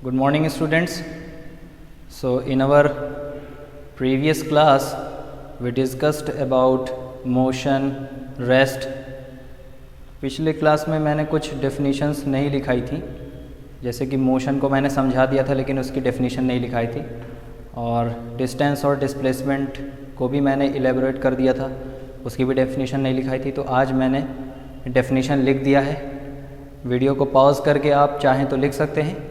Good morning, students. So in our previous class we discussed about motion, rest. पिछले class में मैंने कुछ definitions नहीं लिखाई थी, जैसे कि मोशन को मैंने समझा दिया था लेकिन उसकी डेफिनेशन नहीं लिखाई थी, और डिस्टेंस और डिस्प्लेसमेंट को भी मैंने इलेबोरेट कर दिया था, उसकी भी डेफिनेशन नहीं लिखाई थी। तो आज मैंने डेफिनेशन लिख दिया है। वीडियो को पॉज करके आप चाहें तो लिख सकते हैं,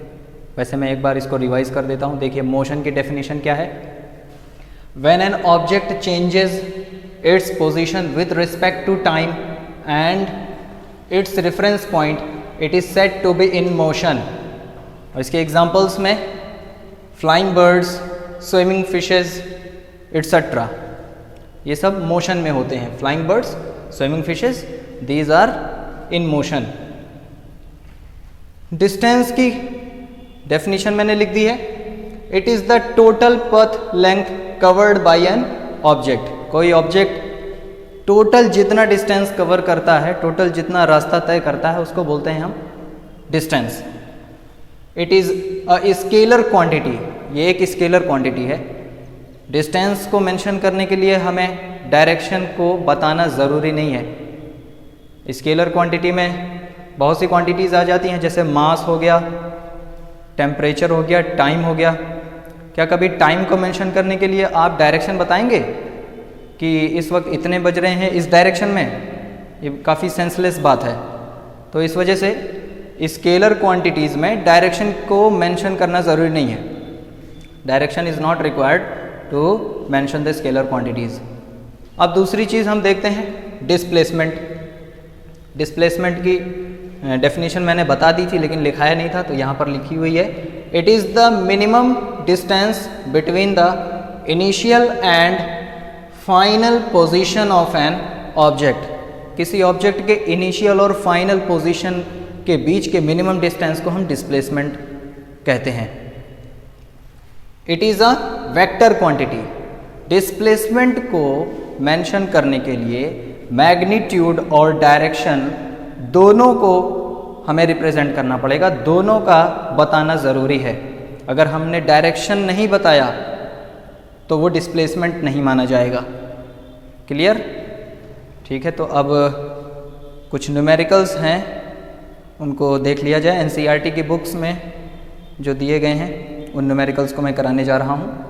वैसे मैं एक बार इसको रिवाइज कर देता हूँ। देखिए मोशन की डेफिनेशन क्या है। When an object changes its position with respect to time and its reference point it is said to be in motion. और इसके एग्जांपल्स में flying birds, swimming fishes etcetera, ये सब मोशन में होते हैं। Flying birds, swimming fishes, these are in motion. Distance की definition मैंने लिख दी है। It is the total path length covered by an object. कोई ऑब्जेक्ट टोटल जितना डिस्टेंस कवर करता है, टोटल जितना रास्ता तय करता है, उसको बोलते हैं हम distance. It is a scalar quantity, ये एक स्केलर क्वांटिटी है। डिस्टेंस को मेंशन करने के लिए हमें डायरेक्शन को बताना ज़रूरी नहीं है। स्केलर क्वांटिटी में बहुत सी क्वांटिटीज़ आ जाती हैं, जैसे मास हो गया, टेम्परेचर हो गया, टाइम हो गया। क्या कभी टाइम को मेंशन करने के लिए आप डायरेक्शन बताएंगे कि इस वक्त इतने बज रहे हैं इस डायरेक्शन में? ये काफ़ी सेंसलेस बात है। तो इस वजह से स्केलर क्वांटिटीज़ में डायरेक्शन को मेंशन करना ज़रूरी नहीं है। Direction is not required to mention the scalar quantities. अब दूसरी चीज़ हम देखते हैं डिस्प्लेसमेंट। डिस्प्लेसमेंट की डेफिनेशन मैंने बता दी थी लेकिन लिखाया नहीं था, तो यहाँ पर लिखी हुई है। It is the minimum distance between the initial and final position of an object. किसी ऑब्जेक्ट के इनिशियल और फाइनल पोजीशन के बीच के मिनिमम डिस्टेंस को हम डिस्प्लेसमेंट कहते हैं। It is a vector quantity. Displacement को मेंशन करने के लिए मैग्नीट्यूड और डायरेक्शन दोनों को हमें रिप्रेजेंट करना पड़ेगा, दोनों का बताना ज़रूरी है। अगर हमने डायरेक्शन नहीं बताया तो वो डिस्प्लेसमेंट नहीं माना जाएगा। क्लियर? ठीक है, तो अब कुछ न्यूमेरिकल्स हैं, उनको देख लिया जाए। एनसीईआरटी की बुक्स में जो दिए गए हैं उन न्यूमेरिकल्स को मैं कराने जा रहा हूँ।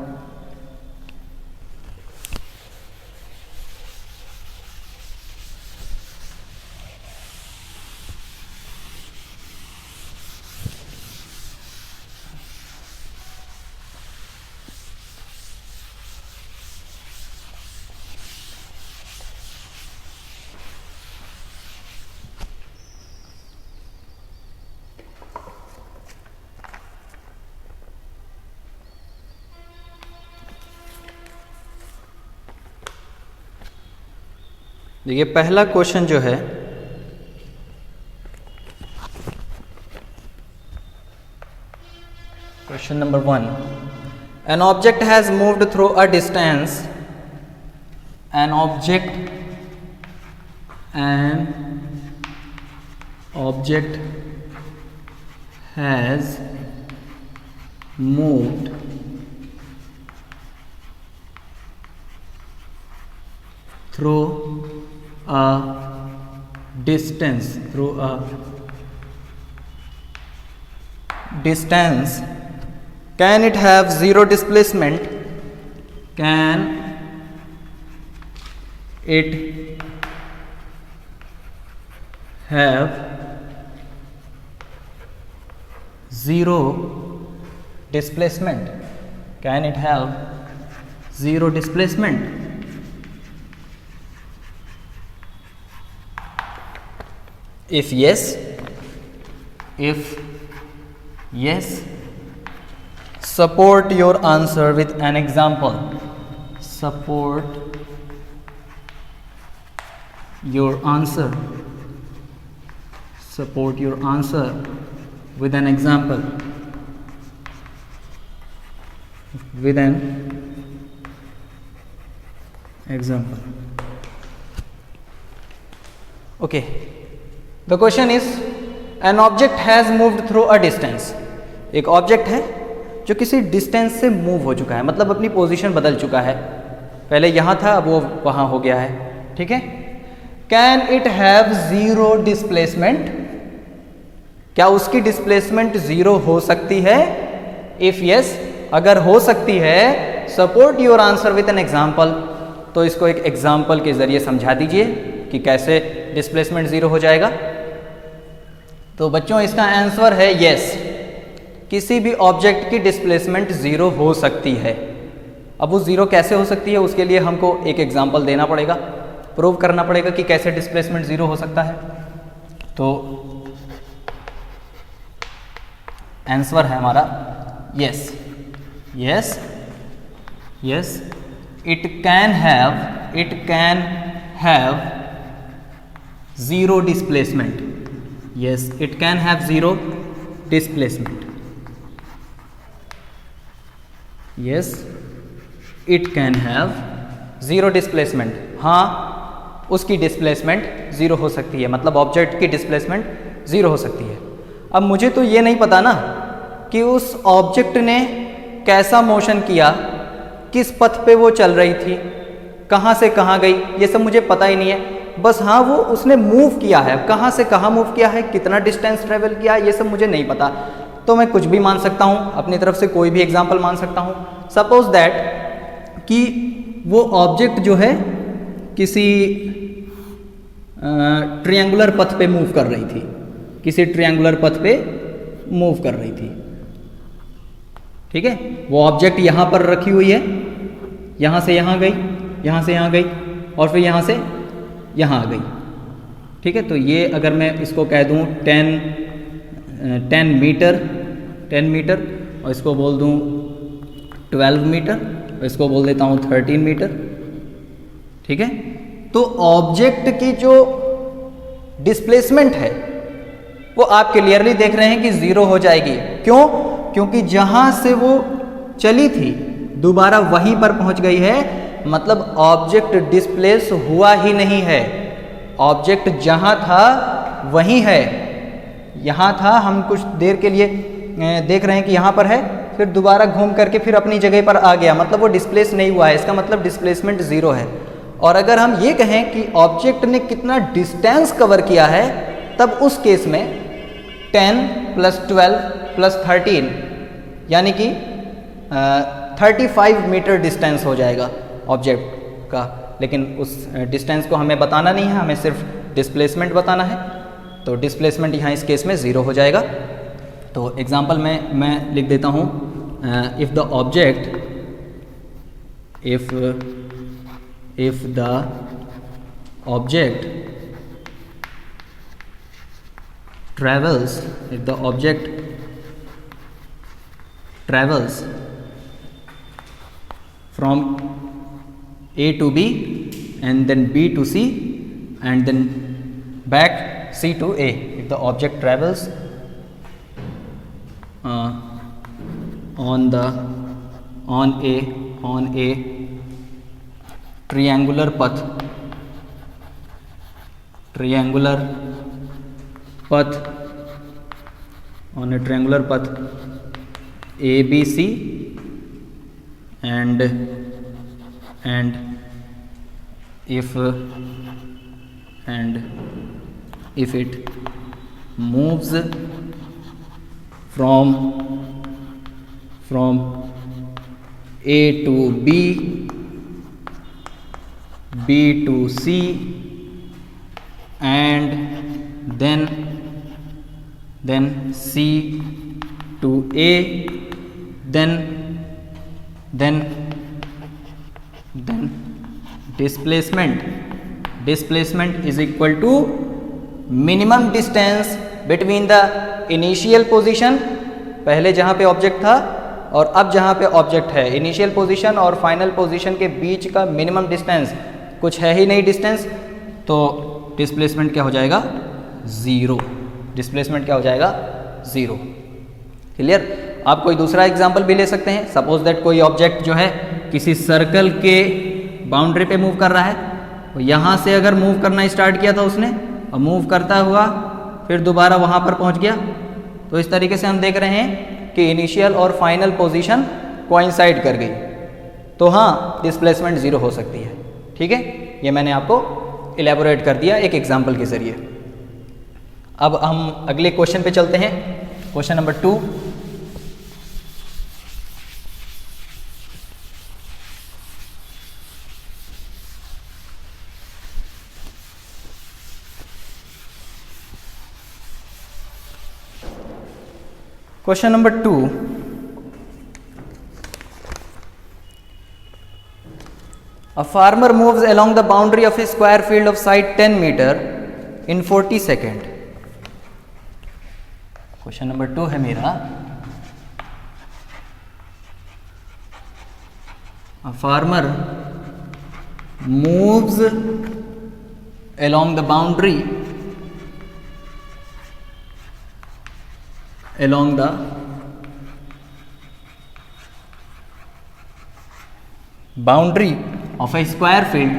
देखिए पहला क्वेश्चन जो है, question number 1, an object has moved through a distance, an object has moved through a distance, can it have zero displacement? Can it have zero displacement? Can it have zero displacement? If yes, support your answer with an example. Support your answer with an example. Okay. The question is, an object has moved through a distance. एक object है जो किसी distance से move हो चुका है, मतलब अपनी पोजीशन बदल चुका है, पहले यहाँ था अब वो वहाँ हो गया है, ठीक है। Can it have zero displacement, क्या उसकी डिस्प्लेसमेंट जीरो हो सकती है? इफ यस, अगर हो सकती है, support your answer with an example, तो इसको एक एग्जाम्पल के जरिए समझा दीजिए कि कैसे डिस्प्लेसमेंट जीरो हो जाएगा। तो बच्चों इसका आंसर है यस, किसी भी ऑब्जेक्ट की डिस्प्लेसमेंट जीरो हो सकती है। अब वो जीरो कैसे हो सकती है, उसके लिए हमको एक एग्जाम्पल देना पड़ेगा, प्रूव करना पड़ेगा कि कैसे डिस्प्लेसमेंट जीरो हो सकता है। तो आंसर है हमारा yes, yes, yes, it can have zero displacement, yes, it can have zero displacement, yes, it can have zero displacement, हाँ उसकी डिस्प्लेसमेंट जीरो हो सकती है, मतलब ऑब्जेक्ट की डिस्प्लेसमेंट जीरो हो सकती है। अब मुझे तो ये नहीं पता ना कि उस ऑब्जेक्ट ने कैसा मोशन किया, किस पथ पे वो चल रही थी, कहाँ से कहाँ गई, ये सब मुझे पता ही नहीं है। बस हाँ वो उसने मूव किया है, कहाँ से कहाँ मूव किया है, कितना डिस्टेंस ट्रेवल किया, ये सब मुझे नहीं पता। तो मैं कुछ भी मान सकता हूँ, अपनी तरफ से कोई भी एग्जाम्पल मान सकता हूँ। सपोज दैट कि वो ऑब्जेक्ट जो है किसी ट्रायंगुलर पथ पे मूव कर रही थी, किसी ट्रायंगुलर पथ पे मूव कर रही थी, ठीक है। वो ऑब्जेक्ट यहाँ पर रखी हुई है, यहाँ से यहाँ गई, यहाँ से यहाँ गई और फिर यहाँ से यहाँ आ गई, ठीक है। तो ये अगर मैं इसको कह दूँ 10 मीटर और इसको बोल दूँ 12 मीटर और इसको बोल देता हूँ 13 मीटर, ठीक है। तो ऑब्जेक्ट की जो डिस्प्लेसमेंट है वो आप क्लियरली देख रहे हैं कि जीरो हो जाएगी। क्यों? क्योंकि जहां से वो चली थी दोबारा वहीं पर पहुंच गई है, मतलब ऑब्जेक्ट डिस्प्लेस हुआ ही नहीं है, ऑब्जेक्ट जहां था वहीं है। यहाँ था, हम कुछ देर के लिए देख रहे हैं कि यहाँ पर है, फिर दोबारा घूम करके फिर अपनी जगह पर आ गया, मतलब वो डिस्प्लेस नहीं हुआ है, इसका मतलब डिस्प्लेसमेंट ज़ीरो है। और अगर हम ये कहें कि ऑब्जेक्ट ने कितना डिस्टेंस कवर किया है, तब उस केस में 10 + 12 + 13 यानी कि 35 मीटर डिस्टेंस हो जाएगा ऑब्जेक्ट का। लेकिन उस डिस्टेंस को हमें बताना नहीं है, हमें सिर्फ डिस्प्लेसमेंट बताना है, तो डिस्प्लेसमेंट यहाँ इस केस में ज़ीरो हो जाएगा। तो एग्जांपल में मैं लिख देता हूँ, if the object travels from A to B and then B to C and then back C to A. If the object travels on a triangular path on a triangular path ABC and if it moves from A to B, B to C and then C to A, then displacement is equal to minimum distance between the initial position, पहले जहाँ पे object था और अब जहाँ पे object है, initial position और फाइनल पोजीशन के बीच का मिनिमम डिस्टेंस, कुछ है ही नहीं डिस्टेंस, तो डिस्प्लेसमेंट क्या हो जाएगा? ज़ीरो। डिस्प्लेसमेंट क्या हो जाएगा? ज़ीरो। क्लियर? आप कोई दूसरा एग्जांपल भी ले सकते हैं। सपोज दैट कोई ऑब्जेक्ट जो है किसी सर्कल के बाउंड्री पे मूव कर रहा है, तो यहाँ से अगर मूव करना स्टार्ट किया था उसने और मूव करता हुआ फिर दोबारा वहाँ पर पहुँच गया, तो इस तरीके से हम देख रहे हैं कि इनिशियल और फाइनल पोजीशन कोइंसाइड कर गई, तो हाँ डिस्प्लेसमेंट 0 हो सकती है। ठीक है, ये मैंने आपको इलेबोरेट कर दिया एक एग्जाम्पल के जरिए। अब हम अगले क्वेश्चन पे चलते हैं, question number 2। Question number 2. A farmer moves along the boundary of a square field of side 10 meter in 40 seconds. Question number 2 है मेरा, a farmer moves along the boundary of a square field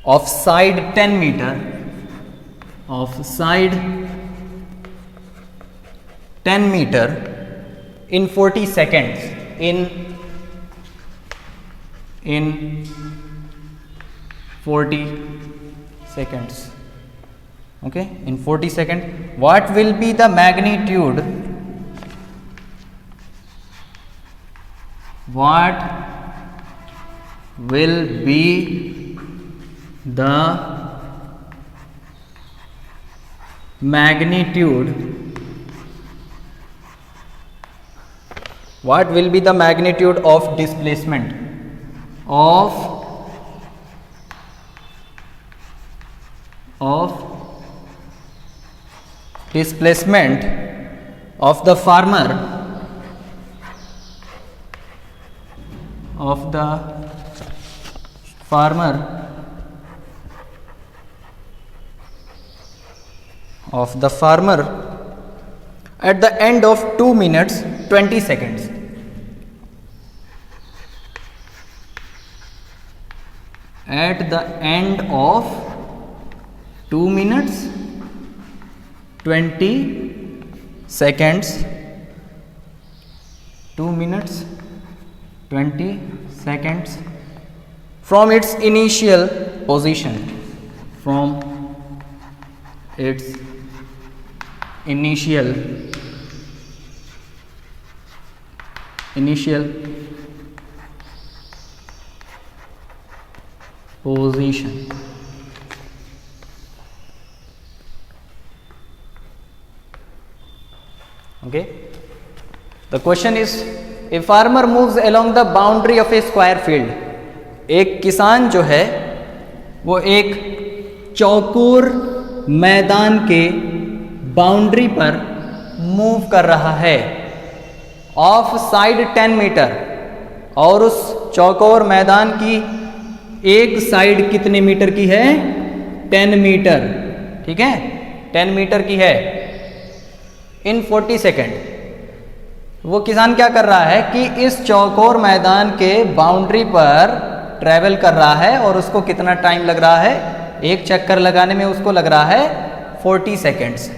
of side 10 meter in 40 seconds in 40 seconds. Okay, in 40 seconds, what will be the magnitude of displacement of the farmer at the end of 2 minutes 20 seconds. At the end of 2 minutes 20 seconds, 2 minutes 20 seconds from its initial position, initial position. Okay, the question is, a farmer moves along the boundary of a square field. एक किसान जो है वो एक चौकोर मैदान के boundary पर मूव कर रहा है ऑफ साइड 10 मीटर, और उस चौकोर मैदान की एक साइड कितने मीटर की है? 10 मीटर। ठीक है, 10 मीटर की है इन 40 सेकेंड। वो किसान क्या कर रहा है कि इस चौकोर मैदान के बाउंड्री पर ट्रैवल कर रहा है, और उसको कितना टाइम लग रहा है? एक चक्कर लगाने में उसको लग रहा है 40 seconds.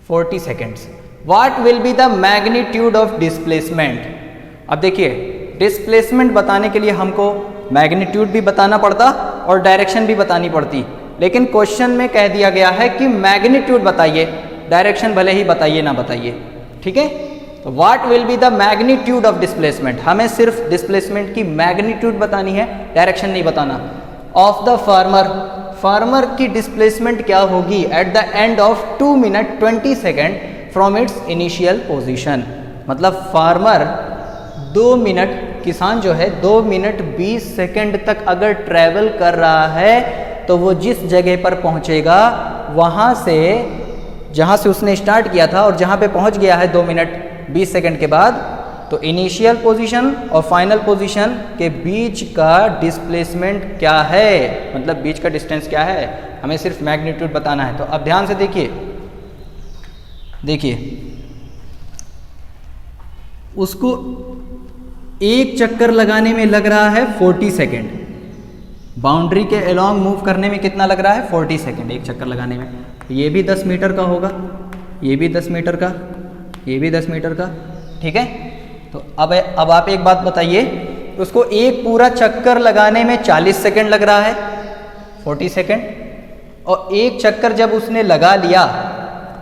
40 seconds. What will be the magnitude of displacement? अब देखिए, डिस्प्लेसमेंट बताने के लिए हमको मैग्नीट्यूड भी बताना पड़ता और डायरेक्शन भी बतानी पड़ती, लेकिन क्वेश्चन में कह दिया गया है कि मैग्नीट्यूड बताइए, डायरेक्शन भले ही बताइए ना बताइए। ठीक है, तो what will be the magnitude of displacement? हमें सिर्फ डिस्प्लेसमेंट की मैग्नीट्यूड बतानी है, डायरेक्शन नहीं बताना। ऑफ द फार्मर की डिस्प्लेसमेंट क्या होगी at the end of 2 minute 20 second from its initial position. मतलब फार्मर 2 मिनट, किसान जो है 2 मिनट 20 सेकेंड तक अगर ट्रैवल कर रहा है तो वो जिस जगह पर पहुंचेगा वहां से, जहां से उसने स्टार्ट किया था और जहां पे पहुंच गया है 2 मिनट 20 सेकेंड के बाद, तो इनिशियल पोजीशन और फाइनल पोजीशन के बीच का डिस्प्लेसमेंट क्या है, मतलब बीच का डिस्टेंस क्या है, हमें सिर्फ मैग्नीट्यूड बताना है। तो अब ध्यान से देखिए उसको एक चक्कर लगाने में लग रहा है 40 सेकेंड। बाउंड्री के अलोंग मूव करने में कितना लग रहा है? 40 सेकेंड, एक चक्कर लगाने में। ये भी 10 मीटर का होगा, ये भी 10 मीटर का, ये भी 10 मीटर का, ठीक है। तो अब आप एक बात बताइए, उसको एक पूरा चक्कर लगाने में 40 सेकेंड लग रहा है, 40 सेकेंड, और एक चक्कर जब उसने लगा लिया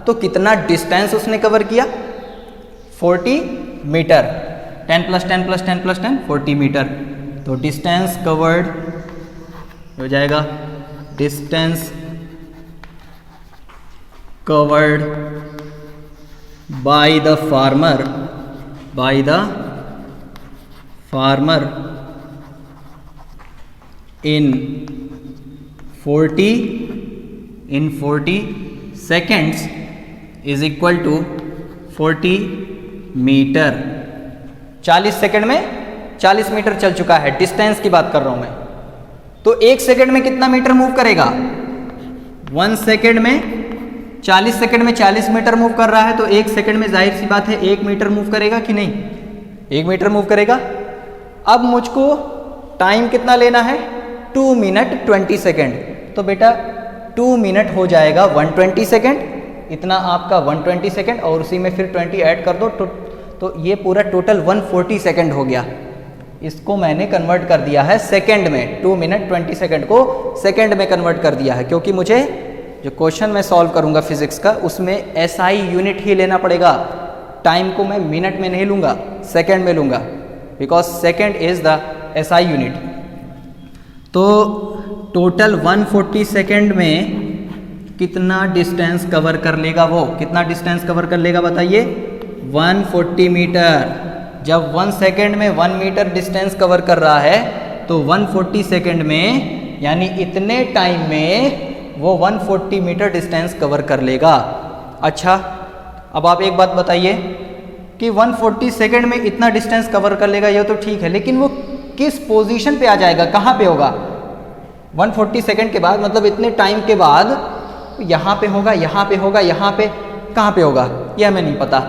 तो कितना डिस्टेंस उसने कवर किया? 40 मीटर। 10 + 10 + 10 + 10 40 मीटर। तो डिस्टेंस कवर्ड हो जाएगा, distance covered by the farmer, by the farmer in 40 seconds is equal to 40 metre. 40 second में 40 मीटर चल चुका है, डिस्टेंस की बात कर रहा हूं मैं। तो एक सेकंड में कितना मीटर मूव करेगा? 1 सेकंड में 40 सेकंड में 40 मीटर मूव कर रहा है, तो एक सेकंड में जाहिर सी बात है 1 मीटर मूव करेगा कि नहीं? 1 मीटर मूव करेगा। अब मुझको टाइम कितना लेना है? 2 मिनट 20 सेकेंड। तो बेटा 2 मिनट हो जाएगा 120 सेकेंड, इतना आपका 120 सेकेंड, और उसी में फिर 20 ऐड कर दो तो ये पूरा टोटल 140 सेकेंड हो गया। इसको मैंने कन्वर्ट कर दिया है सेकेंड में, 2 मिनट 20 सेकेंड को सेकेंड में कन्वर्ट कर दिया है, क्योंकि मुझे जो क्वेश्चन मैं सॉल्व करूंगा फिजिक्स का, उसमें SI यूनिट ही लेना पड़ेगा। टाइम को मैं मिनट में नहीं लूँगा, सेकेंड में लूँगा, because second is the SI unit. तो टोटल 140 सेकेंड में कितना डिस्टेंस कवर कर लेगा? वो कितना डिस्टेंस कवर कर लेगा बताइए? 140 मीटर। जब 1 सेकेंड में 1 मीटर डिस्टेंस कवर कर रहा है, तो 140 सेकेंड में यानी इतने टाइम में वो 140 मीटर डिस्टेंस कवर कर लेगा। अच्छा, अब आप एक बात बताइए कि 140 सेकेंड में इतना डिस्टेंस कवर कर लेगा, ये तो ठीक है, लेकिन वो किस पोजीशन पे आ जाएगा? कहाँ पे होगा? 140 सेकेंड के बाद, मतलब इतने टाइम के बाद यहाँ पे होगा, यहाँ पे होगा, यहाँ पे, कहाँ पे होगा? यह हमें नहीं पता,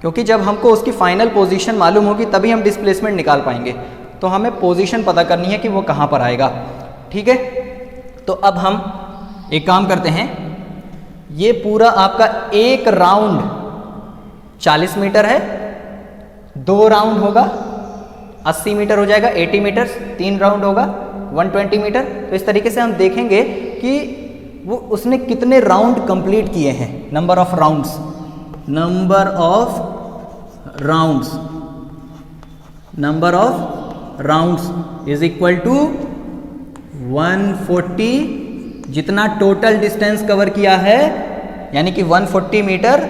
क्योंकि जब हमको उसकी फाइनल पोजीशन मालूम होगी तभी हम डिस्प्लेसमेंट निकाल पाएंगे। तो हमें पोजीशन पता करनी है कि वो कहाँ पर आएगा, ठीक है। तो अब हम एक काम करते हैं, ये पूरा आपका एक राउंड 40 मीटर है, 2 राउंड होगा 80 मीटर हो जाएगा, 80 मीटर, 3 राउंड होगा 120 मीटर। तो इस तरीके से हम देखेंगे कि वो उसने कितने राउंड कंप्लीट किए हैं, number of rounds, number of rounds, number of rounds is equal to 140, जितना टोटल डिस्टेंस कवर किया है, यानी कि 140 मीटर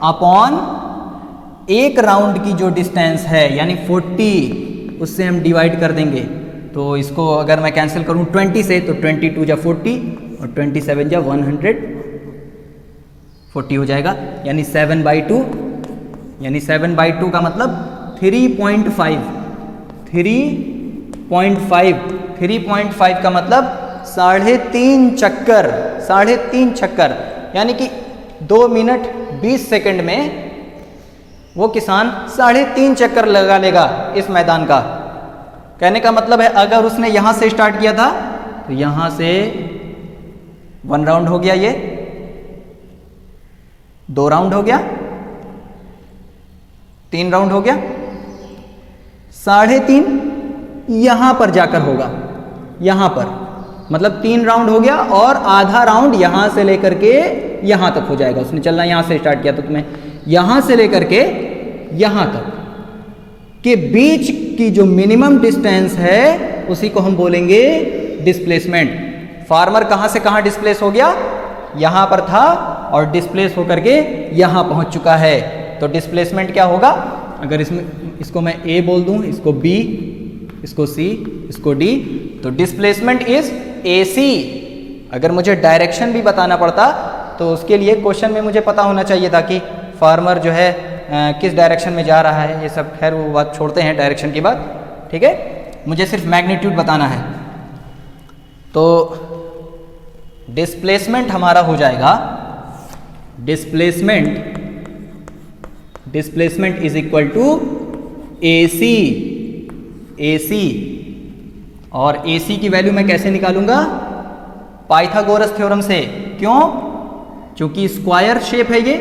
अपॉन एक राउंड की जो डिस्टेंस है यानी 40, उससे हम डिवाइड कर देंगे। तो इसको अगर मैं कैंसिल करूं 20 से, तो 22 जा 40 और 27 जा 140 हो जाएगा, यानी 7/2, यानी 7/2 का मतलब 3.5, 3.5 का मतलब 3.5 चक्कर, 3.5 चक्कर, यानी कि 2 मिनट 20 सेकंड में वो किसान 3.5 चक्कर लगा लेगा इस मैदान का। कहने का मतलब है अगर उसने यहां से स्टार्ट किया था तो यहां से 1 राउंड हो गया, ये 2 राउंड हो गया, 3 राउंड हो गया, 3.5 यहां पर जाकर होगा, यहां पर मतलब 3 राउंड हो गया, और आधा राउंड यहां से लेकर के यहां तक हो जाएगा। उसने चलना यहां से स्टार्ट किया तो तुम्हें यहां से लेकर के यहां तक के बीच की जो मिनिमम डिस्टेंस है उसी को हम बोलेंगे डिस्प्लेसमेंट। फार्मर कहां से कहां डिस्प्लेस हो गया? यहां पर था और डिस्प्लेस होकर के यहां पहुंच चुका है। तो डिस्प्लेसमेंट क्या होगा? अगर इसको मैं ए बोल दूं, इसको बी, इसको सी, इसको डी, तो डिस्प्लेसमेंट इज AC। अगर मुझे डायरेक्शन भी बताना पड़ता तो उसके लिए क्वेश्चन में मुझे पता होना चाहिए था कि फार्मर जो है किस डायरेक्शन में जा रहा है। ये सब खैर वो बात छोड़ते हैं डायरेक्शन की बात, ठीक है। मुझे सिर्फ मैग्नीट्यूड बताना है। तो डिस्प्लेसमेंट हमारा हो जाएगा, displacement is equal to AC और AC की वैल्यू मैं कैसे निकालूंगा? पाइथागोरस थ्योरम से। क्यों? क्योंकि स्क्वायर शेप है ये,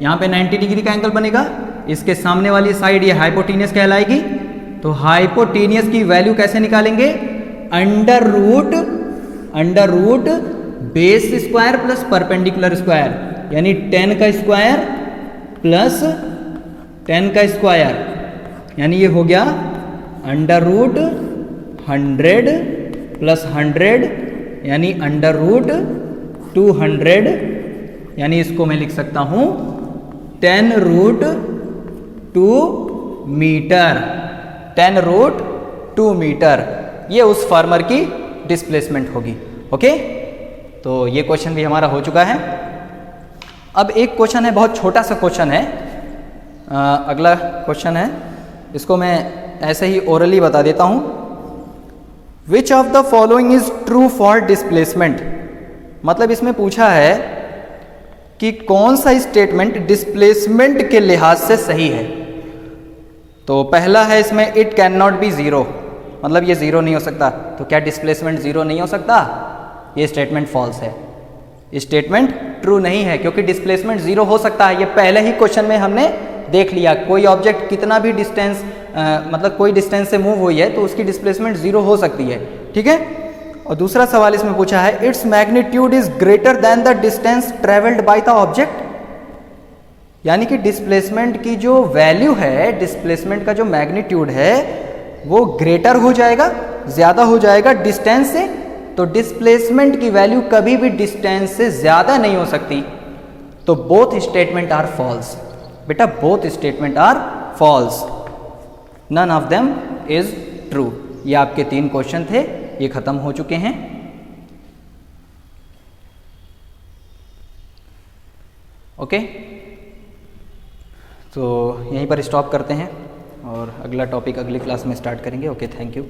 यहाँ पे 90 डिग्री का एंगल बनेगा, इसके सामने वाली साइड ये हाइपोटेनियस कहलाएगी। तो हाइपोटेनियस की वैल्यू कैसे निकालेंगे? Under root base square plus perpendicular square, यानी 10 का स्क्वायर प्लस 10 का स्क्वायर, यानी ये हो गया अंडर रूट 100 प्लस 100, यानी अंडर रूट 200, यानी इसको मैं लिख सकता हूं 10 रूट 2 मीटर, 10 रूट 2 मीटर। ये उस फार्मर की डिस्प्लेसमेंट होगी। ओके, तो ये क्वेश्चन भी हमारा हो चुका है। अब एक क्वेश्चन है, बहुत छोटा सा क्वेश्चन है, अगला क्वेश्चन है, इसको मैं ऐसे ही ओरली बता देता हूं। Which of the following is true for displacement, मतलब इसमें पूछा है कि कौन सा स्टेटमेंट डिस्प्लेसमेंट के लिहाज से सही है। तो पहला है इसमें it can not be zero, मतलब ये जीरो नहीं हो सकता। तो क्या डिस्प्लेसमेंट जीरो नहीं हो सकता? ये स्टेटमेंट फॉल्स है, स्टेटमेंट ट्रू नहीं है, क्योंकि डिस्प्लेसमेंट जीरो हो सकता है। ये पहले ही क्वेश्चन में हमने देख लिया, कोई ऑब्जेक्ट कितना भी डिस्टेंस मतलब कोई डिस्टेंस से मूव हुई है तो उसकी डिस्प्लेसमेंट जीरो हो सकती है। ठीक है। और दूसरा सवाल इसमें पूछा है its magnitude is greater than the distance travelled by the object, यानी कि डिस्प्लेसमेंट की जो वैल्यू है, डिस्प्लेसमेंट का जो मैग्नीट्यूड है वो ग्रेटर हो जाएगा, ज्यादा हो जाएगा डिस्टेंस से। तो डिस्प्लेसमेंट की वैल्यू कभी भी डिस्टेंस से ज्यादा नहीं हो सकती। तो बोथ स्टेटमेंट आर फॉल्स, बेटा both statement are false, none of them is true. ये आपके 3 क्वेश्चन थे, ये खत्म हो चुके हैं। ओके, तो यहीं पर स्टॉप करते हैं और अगला टॉपिक अगली क्लास में स्टार्ट करेंगे। Okay, thank you.